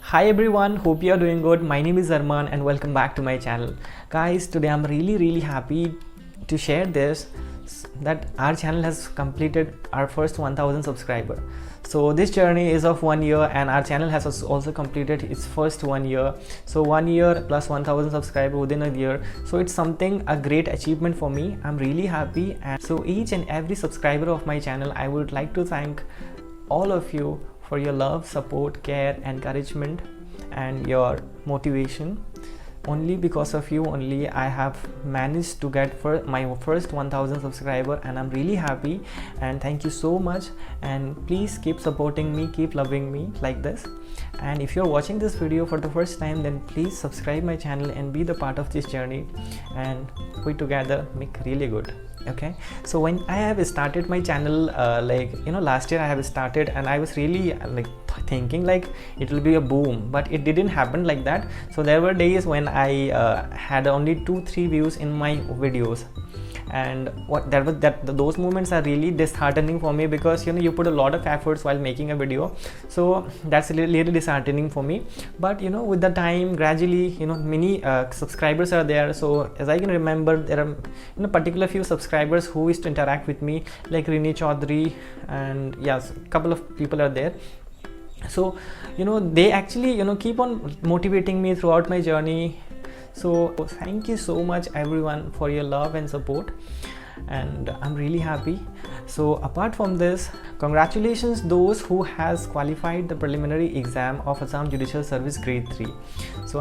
Hi everyone, hope you are doing good. My name is Arman and welcome back to my channel. Guys, today I'm really happy to share this that our channel has completed our first 1000 subscriber. So this journey is of 1 year and our channel has also completed its first 1 year. So 1 year plus 1000 subscriber within a year. So it's a great achievement for me. I'm really happy, and so each and every subscriber of my channel, I would like to thank all of you for your love, support, care, encouragement and your motivation. Only because of you only I have managed to get my first 1000 subscriber, and I'm really happy, and thank you so much. And please keep supporting me, keep loving me like this. And if you're watching this video for the first time, then please subscribe my channel and be the part of this journey, and we together make really good. Okay, so when I have started my channel last year I have started, and I was really thinking like it will be a boom, but it didn't happen like that. So there were days when I had only 2-3 views in my videos, and those moments are really disheartening for me, because you put a lot of efforts while making a video. So that's really disheartening for me. But with the time, gradually many subscribers are there. So as I can remember, there are particular few subscribers who used to interact with me, like Rini Chaudhary, and yes, a couple of people are there. So they actually keep on motivating me throughout my journey. So thank you so much everyone for your love and support, and I'm really happy. So apart from this, congratulations those who has qualified the preliminary exam of Assam Judicial Service grade 3. So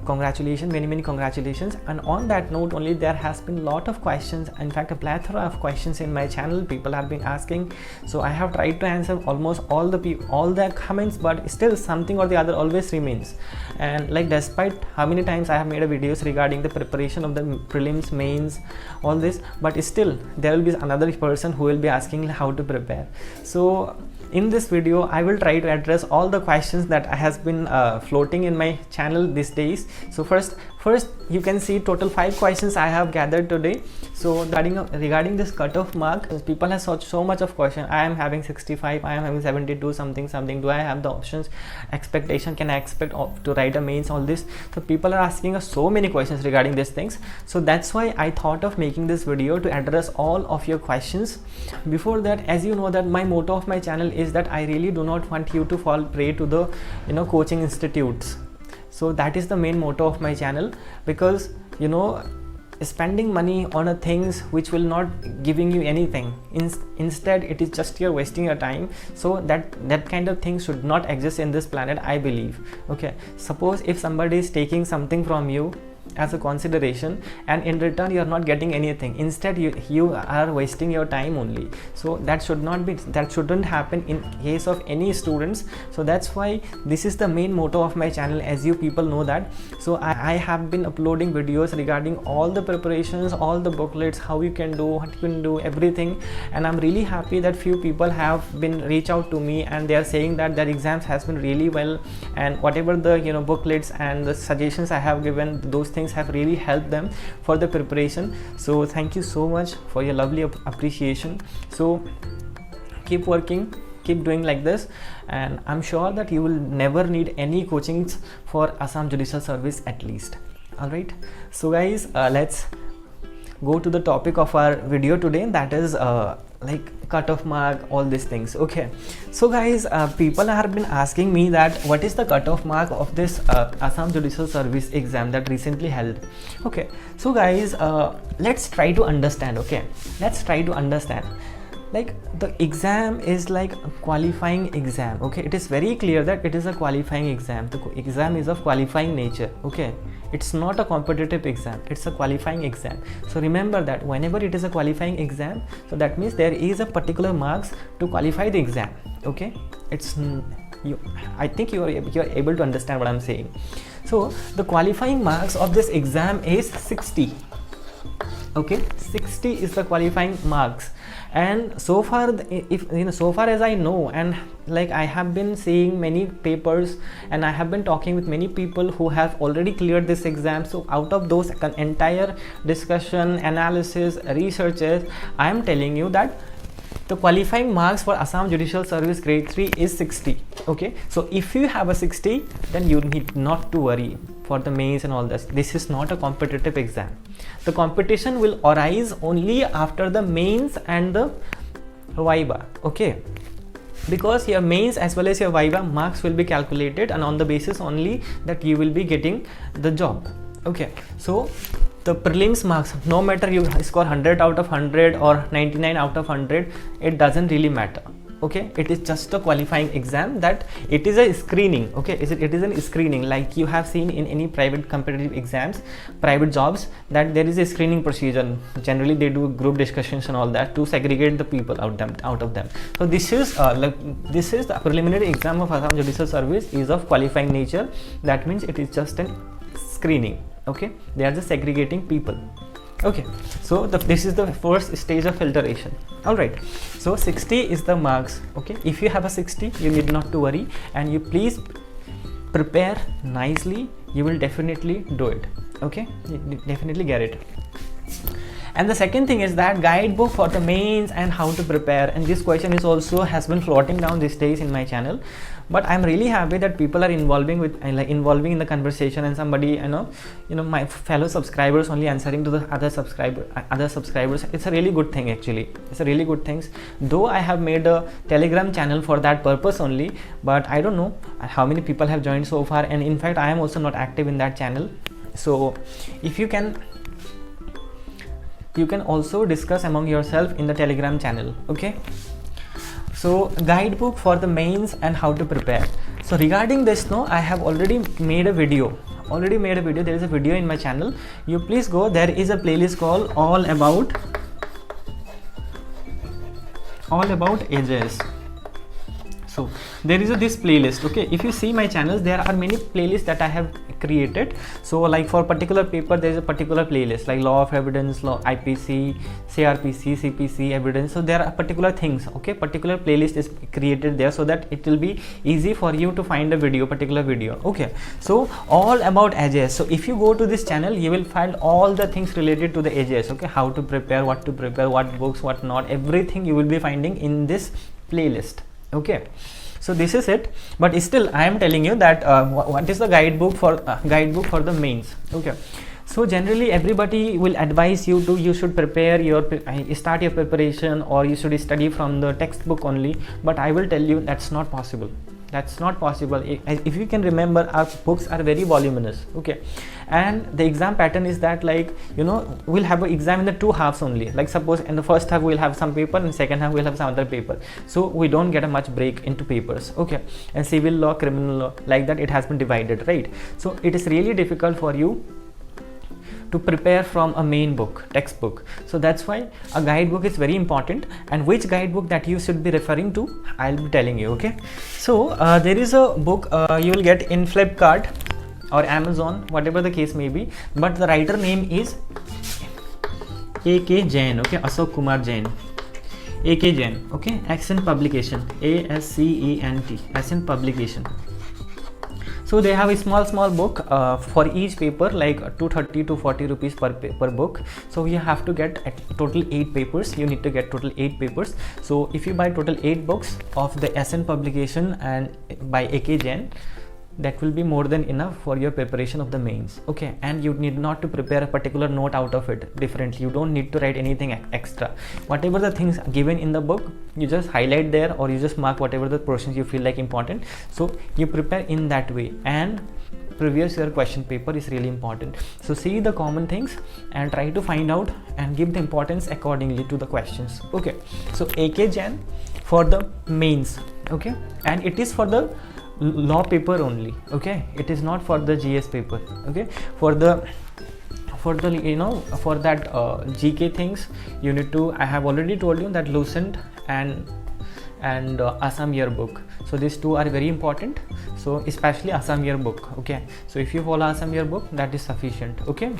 congratulations, many congratulations. And on that note only, there has been a lot of questions, in fact a plethora of questions in my channel. People have been asking, so I have tried to answer almost all the comments, but still something or the other always remains. And despite how many times I have made videos regarding the preparation of the prelims, mains, all this, but still there will be another person who will be asking how to prepare. So in this video I will try to address all the questions that has been floating in my channel these days. So first you can see total 5 questions I have gathered today. So regarding this cutoff mark, people have so much of question. I am having 65, I am having 72 something, do I have the options, expectation, can I expect to write a mains, all this. So people are asking us so many questions regarding these things. So that's why I thought of making this video to address all of your questions. Before that, as you know that my motto of my channel is that I really do not want you to fall prey to the coaching institutes. So that is the main motto of my channel, because spending money on things which will not giving you anything, instead it is just you're wasting your time. So that kind of thing should not exist in this planet, I believe. Okay, suppose if somebody is taking something from you as a consideration, and in return you are not getting anything, instead you are wasting your time only. So that shouldn't happen in case of any students. So that's why this is the main motto of my channel, as you people know that. So I have been uploading videos regarding all the preparations, all the booklets, how you can do, what you can do, everything. And I'm really happy that few people have been reach out to me, and they are saying that their exams has been really well, and whatever the booklets and the suggestions I have given, those things have really helped them for the preparation. So thank you so much for your lovely appreciation. So keep working, keep doing like this, and I'm sure that you will never need any coachings for Assam Judicial Service at least. All right, so guys, let's go to the topic of our video today, that is cutoff mark, all these things. Okay, so guys, people have been asking me that what is the cutoff mark of this Assam Judicial Service exam that recently held. Okay, so guys, let's try to understand. Okay, let's try to understand. The exam is like a qualifying exam. Okay, it is very clear that it is a qualifying exam. The exam is of qualifying nature. Okay, it's not a competitive exam, it's a qualifying exam. So remember that whenever it is a qualifying exam, so that means there is a particular marks to qualify the exam. Okay, I think you are able to understand what I'm saying. So the qualifying marks of this exam is 60. Okay, 60 is the qualifying marks. And so far, so far as I know, and I have been seeing many papers, and I have been talking with many people who have already cleared this exam. So out of those entire discussion, analysis, researches, I am telling you that the qualifying marks for Assam Judicial Service grade 3 is 60. Okay, so if you have a 60, then you need not to worry for the mains and all this. This is not a competitive exam. The competition will arise only after the mains and the viva. Okay, because your mains as well as your viva marks will be calculated, and on the basis only that you will be getting the job. Okay, so the prelims marks, no matter you score 100 out of 100 or 99 out of 100, it doesn't really matter. Okay, it is just a qualifying exam, that it is a screening. Okay, it is a screening, like you have seen in any private competitive exams, private jobs, that there is a screening procedure. Generally they do group discussions and all that to segregate the people out of them. So this is the preliminary exam of Assam Judicial Service is of qualifying nature. That means it is just a screening. Okay, they are just segregating people. Okay, so this is the first stage of filtration. All right, so 60 is the marks. Okay, if you have a 60, you need not to worry, and you please prepare nicely. You will definitely do it. Okay, you definitely get it. And the second thing is that guidebook for the mains and how to prepare, and this question is also has been floating down these days in my channel. But I'm really happy that people are involving in the conversation, and somebody, you know my fellow subscribers only answering to the other subscribers. It's a really good thing, actually. It's a really good thing. Though I have made a Telegram channel for that purpose only, but I don't know how many people have joined so far, and in fact I am also not active in that channel. So if you can also discuss among yourself in the Telegram channel. Okay, so guidebook for the mains and how to prepare. So regarding this, I have already made a video. There is a video in my channel. You please go, there is a playlist called all about AJS. So there is this playlist. Okay, if you see my channels, there are many playlists that I have created. So like for particular paper, there is a particular playlist, like law of evidence, law, IPC, CRPC, CPC, evidence. So there are particular things. Okay, particular playlist is created there, so that it will be easy for you to find a particular video. Okay, so all about AJS. So if you go to this channel, you will find all the things related to the AJS. Okay, how to prepare, what to prepare, what books, what not, everything you will be finding in this playlist. Okay, so this is it. But still I am telling you that what is the guidebook for the mains. Okay, so generally everybody will advise you should prepare start your preparation, or you should study from the textbook only. But I will tell you that's not possible. If you can remember, our books are very voluminous. Okay, and the exam pattern is that, like, we'll have an exam in the 2 halves only. Like suppose in the first half we'll have some paper, and second half we'll have some other paper, so we don't get a much break into papers. Okay, and civil law, criminal law, like that it has been divided, right? So it is really difficult for you to prepare from a main book, textbook. So that's why a guidebook is very important. And which guidebook that you should be referring to, I'll be telling you. Okay, so there is a book you will get in Flipkart or Amazon, whatever the case may be, but the writer name is A.K. Jain. Okay, Ashok Kumar Jain, A.K. Jain. Okay, Accent Publication, ASCENT, Accent Publication. So they have a small book for each paper, like 230 to 40 rupees per book. So you have to get total 8 papers. You need to get total 8 papers. So if you buy total 8 books of the Accent Publication and by A.K. Jain, that will be more than enough for your preparation of the mains. Okay, and you need not to prepare a particular note out of it differently. You don't need to write anything extra. Whatever the things given in the book, you just highlight there, or you just mark whatever the portions you feel like important. So you prepare in that way, and previous year question paper is really important. So see the common things and try to find out and give the importance accordingly to the questions. Okay, so A.K. Jain for the mains. Okay, and it is for the law paper only. Okay, it is not for the GS paper. Okay, for that GK things, you need to, I have already told you that Lucent and Assam yearbook. So these two are very important. So especially Assam yearbook. Okay, so if you follow Assam yearbook, that is sufficient. Okay,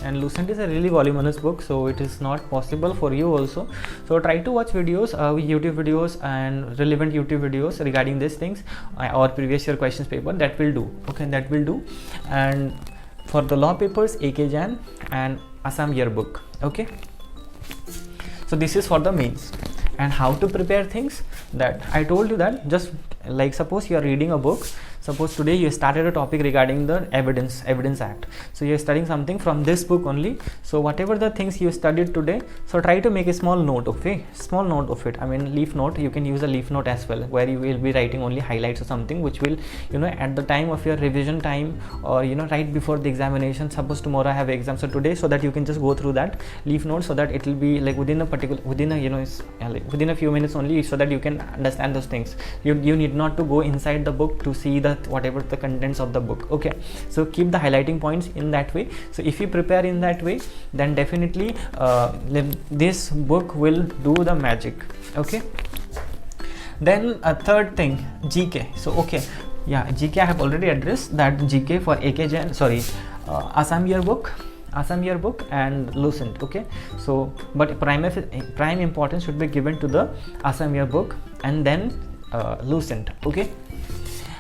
and Lucent is a really voluminous book, so it is not possible for you also. So try to watch videos, YouTube videos and relevant YouTube videos regarding these things, or previous year questions paper. That will do. Okay, that will do. And for the law papers, A.K. Jain and Assam yearbook. Okay, so this is for the mains. And how to prepare things, that I told you that just like suppose you are reading a book. Suppose today you started a topic regarding the evidence act, so you're studying something from this book only. So whatever the things you studied today, so try to make a small note, okay, small note of it. I mean leaf note, you can use a leaf note as well, where you will be writing only highlights or something, which will, you know, at the time of your revision time, or you know, right before the examination. Suppose tomorrow I have exam, so today, so that you can just go through that leaf note, so that it will be like within a you know, within a few minutes only, so that you can understand those things. You need not to go inside the book to see the whatever the contents of the book, okay. So keep the highlighting points in that way. So if you prepare in that way, then definitely this book will do the magic, okay. Then a third thing, GK. So okay, yeah, GK I have already addressed that. GK for AKJ, sorry, Assam yearbook and Lucent, okay. So but prime importance should be given to the Assam yearbook and then Lucent, okay.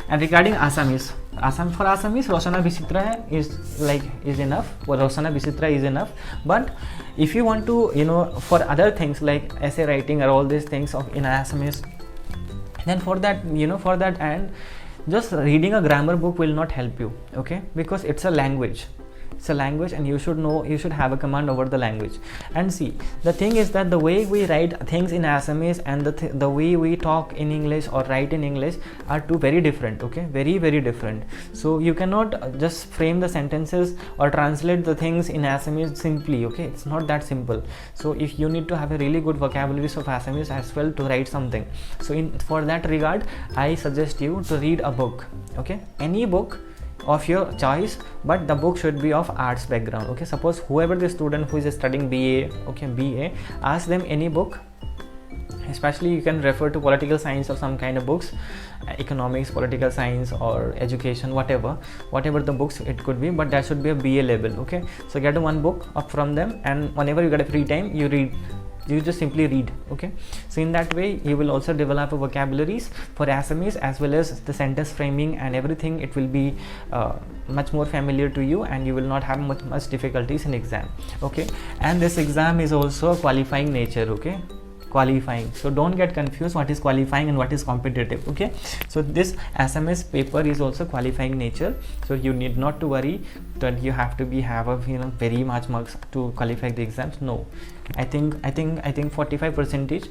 And regarding Assamese, Rosana Bisitra is enough. Well, Rosana Bisitra is enough. But if you want to, you know, for other things like essay writing or all these things in Assamese, then for that, you know, for that, and just reading a grammar book will not help you, okay, because it's a language. It's a language, and you should know, you should have a command over the language. And see, the thing is that the way we write things in Assamese and the way we talk in English or write in English are two very different, okay, very different. So you cannot just frame the sentences or translate the things in Assamese simply, okay. It's not that simple. So if you need to have a really good vocabulary of Assamese as well to write something, so for that regard, I suggest you to read a book, okay, any book of your choice, but the book should be of arts background, okay. Suppose whoever the student who is studying BA, okay, BA, ask them any book, especially you can refer to political science or some kind of books, economics, political science, or education, whatever the books it could be, but that should be a BA level, okay. So get one book up from them, and whenever you get a free time, you read. You just simply read, okay. So in that way you will also develop a vocabularies for Assamese, as well as the sentence framing and everything. It will be much more familiar to you, and you will not have much difficulties in exam, okay. And this exam is also a qualifying nature, okay, qualifying. So don't get confused what is qualifying and what is competitive, okay. So this Assamese paper is also qualifying nature, so you need not to worry that you have to have a, you know, very much marks to qualify the exams. No, I think 45%,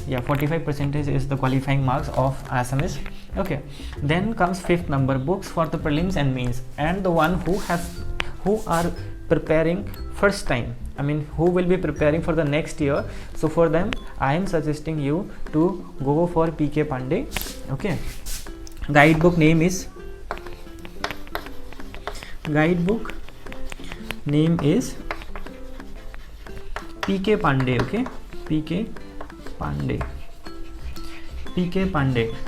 yeah, 45% is the qualifying marks of Assamese, okay. Then comes fifth number, books for the prelims and mains, and the one who are preparing first time, I mean who will be preparing for the next year. So for them I am suggesting you to go for PK Pandey, okay. Guidebook name is PK Pandey, okay, PK Pandey.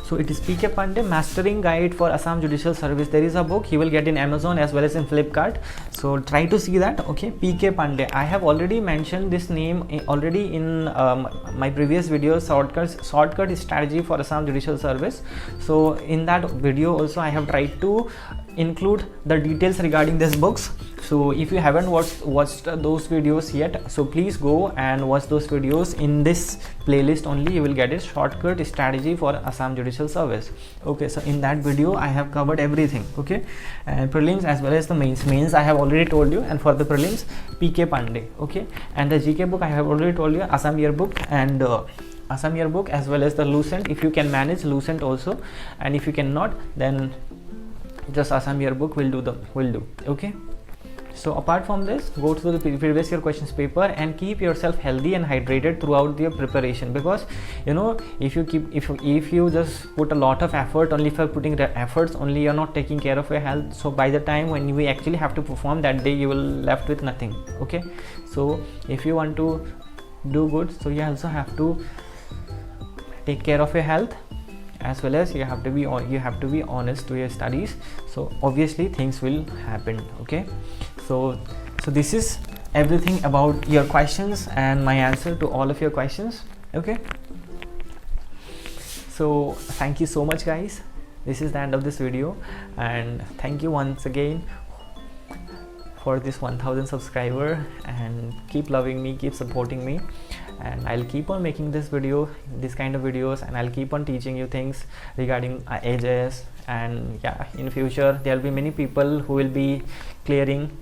So it is PK Pandey, Mastering Guide for Assam Judicial Service. There is a book you will get in Amazon as well as in Flipkart, so try to see that, okay. PK Pandey, I have already mentioned this name already in my previous video, shortcut strategy for Assam Judicial Service. So in that video also I have tried to include the details regarding these books. So if you haven't watched those videos yet, so please go and watch those videos. In this playlist only you will get a shortcut strategy for Assam Judicial Service, okay. So in that video I have covered everything, okay, and prelims as well as the mains I have already told you. And for the prelims, PK Pandey, okay. And the GK book I have already told you, Assam yearbook and Assam yearbook as well as the Lucent. If you can manage Lucent also, and if you cannot, then just Assam yearbook will do, okay. So apart from this, go to the previous year questions paper and keep yourself healthy and hydrated throughout your preparation, because you know, if you just put a lot of effort, only for putting the efforts only, you're not taking care of your health. So by the time when we actually have to perform that day, you will left with nothing, okay. So if you want to do good, so you also have to take care of your health, as well as you have to be honest to your studies. So obviously things will happen, okay. So this is everything about your questions and my answer to all of your questions, okay. So thank you so much guys, this is the end of this video, and thank you once again for this 1000 subscriber, and keep loving me, keep supporting me. and I'll keep on making this kind of videos, and I'll keep on teaching you things regarding AJS. And yeah, in future there'll be many people who will be clearing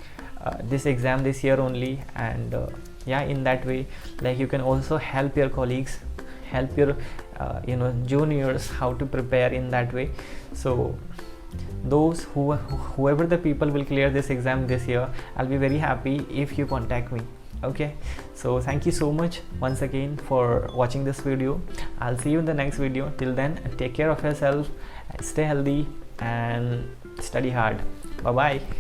this exam this year only. And yeah, in that way, like, you can also help your colleagues, help your juniors how to prepare in that way. So whoever the people will clear this exam this year, I'll be very happy if you contact me. Okay, so thank you so much once again for watching this video. I'll see you in the next video. Till then, take care of yourself, stay healthy, and study hard. Bye bye.